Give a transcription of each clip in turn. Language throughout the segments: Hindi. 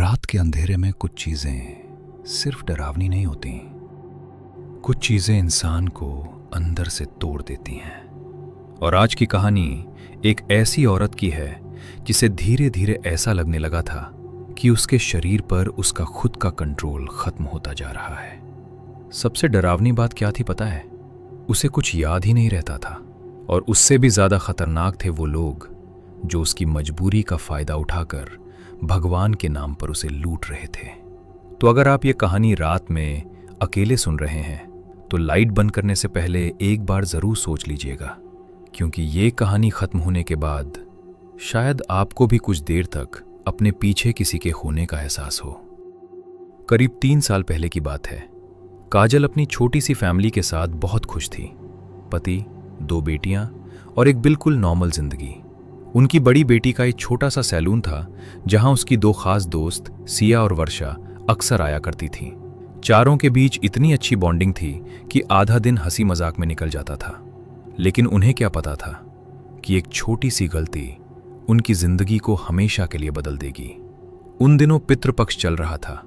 रात के अंधेरे में कुछ चीजें सिर्फ डरावनी नहीं होती, कुछ चीजें इंसान को अंदर से तोड़ देती हैं। और आज की कहानी एक ऐसी औरत की है जिसे धीरे धीरे ऐसा लगने लगा था कि उसके शरीर पर उसका खुद का कंट्रोल खत्म होता जा रहा है। सबसे डरावनी बात क्या थी पता है? उसे कुछ याद ही नहीं रहता था। और उससे भी ज्यादा खतरनाक थे वो लोग जो उसकी मजबूरी का फायदा उठाकर भगवान के नाम पर उसे लूट रहे थे। तो अगर आप ये कहानी रात में अकेले सुन रहे हैं तो लाइट बंद करने से पहले एक बार जरूर सोच लीजिएगा, क्योंकि ये कहानी खत्म होने के बाद शायद आपको भी कुछ देर तक अपने पीछे किसी के होने का एहसास हो। करीब 3 साल पहले की बात है। काजल अपनी छोटी सी फैमिली के साथ बहुत खुश थी। पति, 2 बेटियां और एक बिल्कुल नॉर्मल जिंदगी। उनकी बड़ी बेटी का एक छोटा सा सैलून था जहां उसकी 2 खास दोस्त सिया और वर्षा अक्सर आया करती थीं। चारों के बीच इतनी अच्छी बॉन्डिंग थी कि आधा दिन हंसी मजाक में निकल जाता था। लेकिन उन्हें क्या पता था कि एक छोटी सी गलती उनकी जिंदगी को हमेशा के लिए बदल देगी। उन दिनों पितृपक्ष चल रहा था।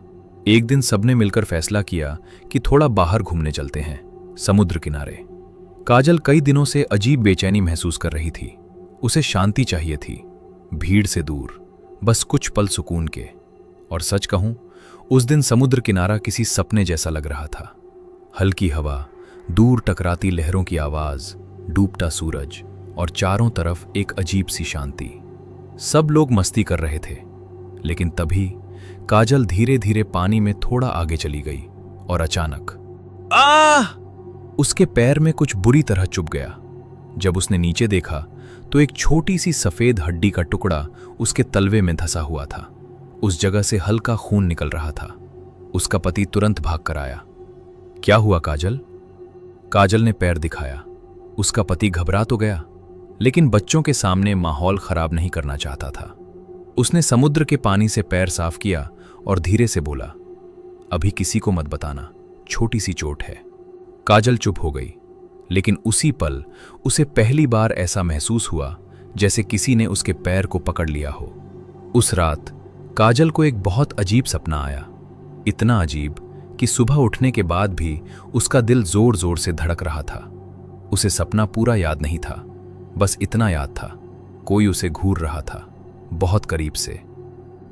एक दिन सबने मिलकर फैसला किया कि थोड़ा बाहर घूमने चलते हैं, समुद्र किनारे। काजल कई दिनों से अजीब बेचैनी महसूस कर रही थी। उसे शांति चाहिए थी, भीड़ से दूर, बस कुछ पल सुकून के। और सच कहूं, उस दिन समुद्र किनारा किसी सपने जैसा लग रहा था। हल्की हवा, दूर टकराती लहरों की आवाज, डूबता सूरज और चारों तरफ एक अजीब सी शांति। सब लोग मस्ती कर रहे थे। लेकिन तभी काजल धीरे धीरे पानी में थोड़ा आगे चली गई और अचानक उसके पैर में कुछ बुरी तरह चुभ गया। जब उसने नीचे देखा तो एक छोटी सी सफेद हड्डी का टुकड़ा उसके तलवे में धंसा हुआ था। उस जगह से हल्का खून निकल रहा था। उसका पति तुरंत भाग कर आया। क्या हुआ काजल? काजल ने पैर दिखाया। उसका पति घबरा तो गया, लेकिन बच्चों के सामने माहौल खराब नहीं करना चाहता था। उसने समुद्र के पानी से पैर साफ किया और धीरे से बोला, अभी किसी को मत बताना, छोटी सी चोट है। काजल चुप हो गई, लेकिन उसी पल उसे पहली बार ऐसा महसूस हुआ जैसे किसी ने उसके पैर को पकड़ लिया हो। उस रात काजल को एक बहुत अजीब सपना आया। इतना अजीब कि सुबह उठने के बाद भी उसका दिल जोर जोर से धड़क रहा था। उसे सपना पूरा याद नहीं था, बस इतना याद था, कोई उसे घूर रहा था, बहुत करीब से।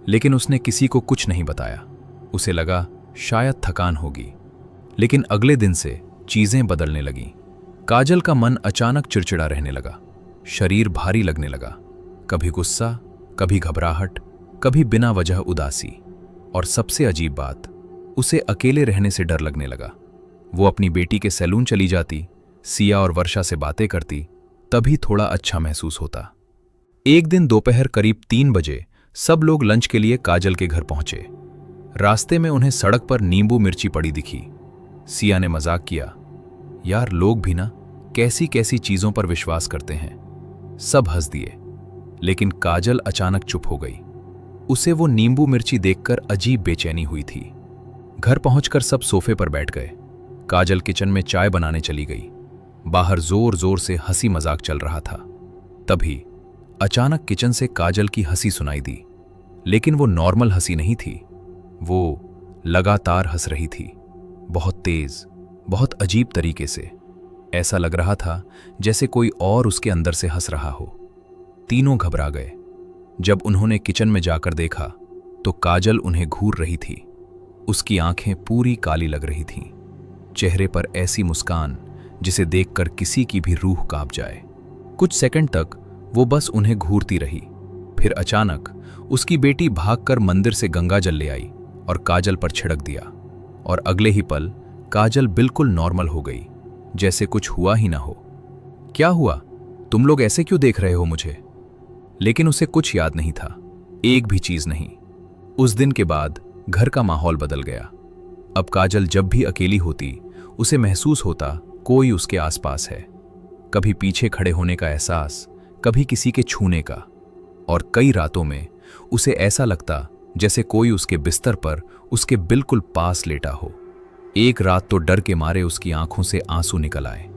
लेकिन उसने किसी को कुछ नहीं बताया। उसे लगा शायद थकान होगी। लेकिन अगले दिन से चीजें बदलने लगीं। काजल का मन अचानक चिड़चिड़ा रहने लगा। शरीर भारी लगने लगा, कभी गुस्सा, कभी घबराहट, कभी बिना वजह उदासी। और सबसे अजीब बात, उसे अकेले रहने से डर लगने लगा। वो अपनी बेटी के सैलून चली जाती, सिया और वर्षा से बातें करती, तभी थोड़ा अच्छा महसूस होता। एक दिन दोपहर करीब 3 बजे सब लोग लंच के लिए काजल के घर पहुंचे। रास्ते में उन्हें सड़क पर नींबू मिर्ची पड़ी दिखी। सिया ने मजाक किया, यार लोग भी ना कैसी कैसी चीजों पर विश्वास करते हैं। सब हंस दिए, लेकिन काजल अचानक चुप हो गई। उसे वो नींबू मिर्ची देखकर अजीब बेचैनी हुई थी। घर पहुंचकर सब सोफे पर बैठ गए। काजल किचन में चाय बनाने चली गई। बाहर जोर जोर से हंसी मजाक चल रहा था। तभी अचानक किचन से काजल की हंसी सुनाई दी। लेकिन वो नॉर्मल हंसी नहीं थी, वो लगातार हंस रही थी, बहुत तेज, बहुत अजीब तरीके से। ऐसा लग रहा था जैसे कोई और उसके अंदर से हंस रहा हो। तीनों घबरा गए। जब उन्होंने किचन में जाकर देखा तो काजल उन्हें घूर रही थी। उसकी आंखें पूरी काली लग रही थीं, चेहरे पर ऐसी मुस्कान जिसे देखकर किसी की भी रूह कांप जाए। कुछ सेकंड तक वो बस उन्हें घूरती रही। फिर अचानक उसकी बेटी भागकर मंदिर से गंगा जल ले आई और काजल पर छिड़क दिया। और अगले ही पल काजल बिल्कुल नॉर्मल हो गई, जैसे कुछ हुआ ही ना हो। क्या हुआ? तुम लोग ऐसे क्यों देख रहे हो मुझे? लेकिन उसे कुछ याद नहीं था, एक भी चीज नहीं। उस दिन के बाद घर का माहौल बदल गया। अब काजल जब भी अकेली होती, उसे महसूस होता कोई उसके आसपास है। कभी पीछे खड़े होने का एहसास, कभी किसी के छूने का। और कई रातों में उसे ऐसा लगता जैसे कोई उसके बिस्तर पर उसके बिल्कुल पास लेटा हो। एक रात तो डर के मारे उसकी आंखों से आंसू निकल आए।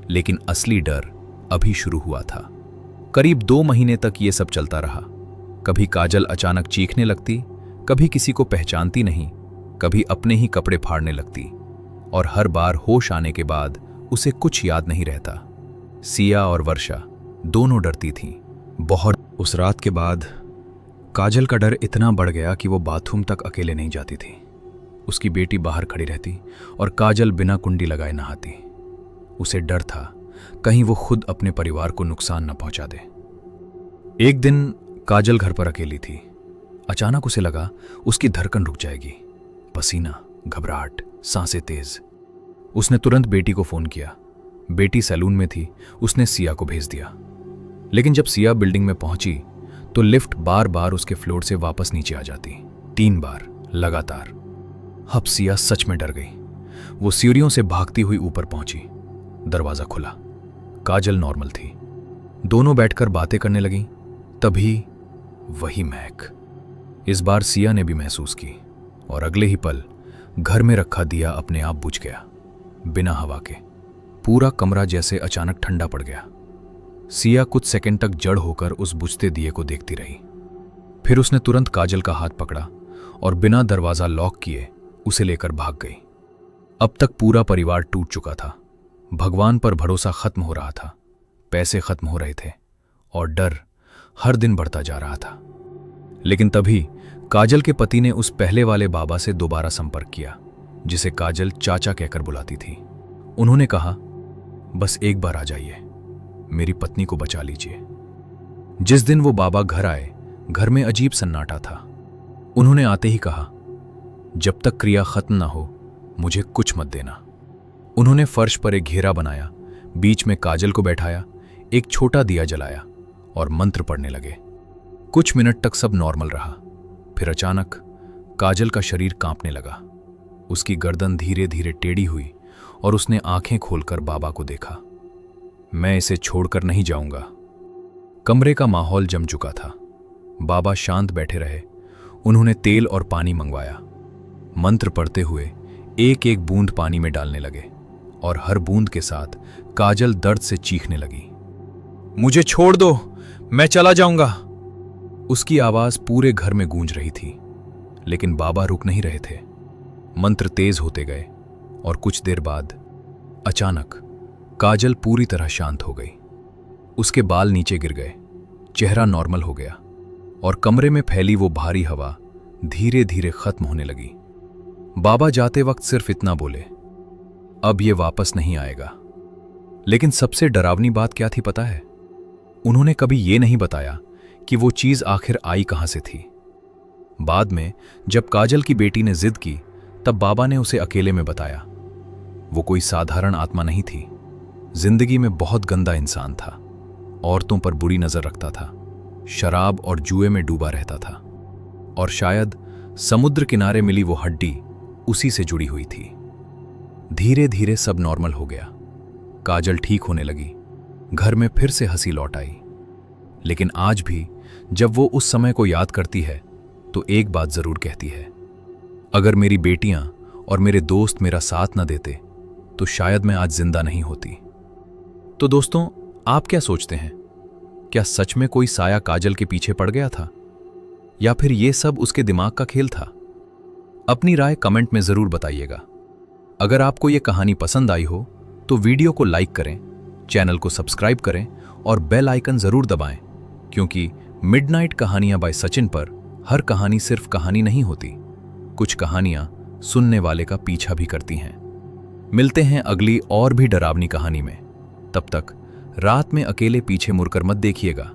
लेकिन असली डर अभी शुरू हुआ था। करीब 2 महीने तक ये सब चलता रहा। कभी काजल अचानक चीखने लगती, कभी किसी को पहचानती नहीं, कभी अपने ही कपड़े फाड़ने लगती, और हर बार होश आने के बाद उसे कुछ याद नहीं रहता। सिया और वर्षा दोनों डरती थीं, बहुत। उस रात के बाद काजल का डर इतना बढ़ गया कि वो बाथरूम तक अकेले नहीं जाती थी। उसकी बेटी बाहर खड़ी रहती और काजल बिना कुंडी लगाए नहाती। उसे डर था कहीं वो खुद अपने परिवार को नुकसान न पहुंचा दे। एक दिन काजल घर पर अकेली थी। अचानक उसे लगा उसकी धड़कन रुक जाएगी। पसीना, घबराहट, सांसें तेज। उसने तुरंत बेटी को फोन किया। बेटी सैलून में थी। उसने सिया को भेज दिया। लेकिन जब सिया बिल्डिंग में पहुंची तो लिफ्ट बार बार उसके फ्लोर से वापस नीचे आ जाती, 3 बार लगातार। अब सिया सच में डर गई। वो सीढ़ियों से भागती हुई ऊपर पहुंची। दरवाजा खुला। काजल नॉर्मल थी। दोनों बैठकर बातें करने लगीं। तभी वही महक। इस बार सिया ने भी महसूस की, और अगले ही पल घर में रखा दिया अपने आप बुझ गया, बिना हवा के। पूरा कमरा जैसे अचानक ठंडा पड़ गया। सिया कुछ सेकंड तक जड़ होकर उस बुझते दिए को देखती रही। फिर उसने तुरंत काजल का हाथ पकड़ा और बिना दरवाजा लॉक किए उसे लेकर भाग गई। अब तक पूरा परिवार टूट चुका था। भगवान पर भरोसा खत्म हो रहा था, पैसे खत्म हो रहे थे, और डर हर दिन बढ़ता जा रहा था। लेकिन तभी काजल के पति ने उस पहले वाले बाबा से दोबारा संपर्क किया, जिसे काजल चाचा कहकर बुलाती थी। उन्होंने कहा, बस एक बार आ जाइए, मेरी पत्नी को बचा लीजिए। जिस दिन वो बाबा घर आए, घर में अजीब सन्नाटा था। उन्होंने आते ही कहा, जब तक क्रिया खत्म ना हो मुझे कुछ मत देना। उन्होंने फर्श पर एक घेरा बनाया, बीच में काजल को बैठाया, एक छोटा दिया जलाया और मंत्र पढ़ने लगे। कुछ मिनट तक सब नॉर्मल रहा। फिर अचानक काजल का शरीर कांपने लगा। उसकी गर्दन धीरे धीरे टेढ़ी हुई और उसने आंखें खोलकर बाबा को देखा। मैं इसे छोड़कर नहीं जाऊंगा। कमरे का माहौल जम चुका था। बाबा शांत बैठे रहे। उन्होंने तेल और पानी मंगवाया। मंत्र पढ़ते हुए एक एक बूंद पानी में डालने लगे, और हर बूंद के साथ काजल दर्द से चीखने लगी। मुझे छोड़ दो, मैं चला जाऊंगा। उसकी आवाज पूरे घर में गूंज रही थी, लेकिन बाबा रुक नहीं रहे थे। मंत्र तेज होते गए, और कुछ देर बाद अचानक काजल पूरी तरह शांत हो गई। उसके बाल नीचे गिर गए, चेहरा नॉर्मल हो गया, और कमरे में फैली वो भारी हवा धीरे धीरे खत्म होने लगी। बाबा जाते वक्त सिर्फ इतना बोले, अब ये वापस नहीं आएगा। लेकिन सबसे डरावनी बात क्या थी पता है? उन्होंने कभी ये नहीं बताया कि वो चीज आखिर आई कहां से थी। बाद में जब काजल की बेटी ने जिद की, तब बाबा ने उसे अकेले में बताया, वो कोई साधारण आत्मा नहीं थी। जिंदगी में बहुत गंदा इंसान था। औरतों पर बुरी नजर रखता था, शराब और जुए में डूबा रहता था, और शायद समुद्र किनारे मिली वो हड्डी उसी से जुड़ी हुई थी। धीरे धीरे सब नॉर्मल हो गया। काजल ठीक होने लगी। घर में फिर से हंसी लौट आई। लेकिन आज भी जब वो उस समय को याद करती है तो एक बात जरूर कहती है, अगर मेरी बेटियां और मेरे दोस्त मेरा साथ न देते तो शायद मैं आज जिंदा नहीं होती। तो दोस्तों, आप क्या सोचते हैं? क्या सच में कोई साया काजल के पीछे पड़ गया था, या फिर ये सब उसके दिमाग का खेल था? अपनी राय कमेंट में जरूर बताइएगा। अगर आपको ये कहानी पसंद आई हो तो वीडियो को लाइक करें, चैनल को सब्सक्राइब करें और बेल आइकन जरूर दबाएं, क्योंकि मिडनाइट कहानियां बाय सचिन पर हर कहानी सिर्फ कहानी नहीं होती, कुछ कहानियां सुनने वाले का पीछा भी करती हैं। मिलते हैं अगली और भी डरावनी कहानी में। तब तक रात में अकेले पीछे मुड़कर मत देखिएगा।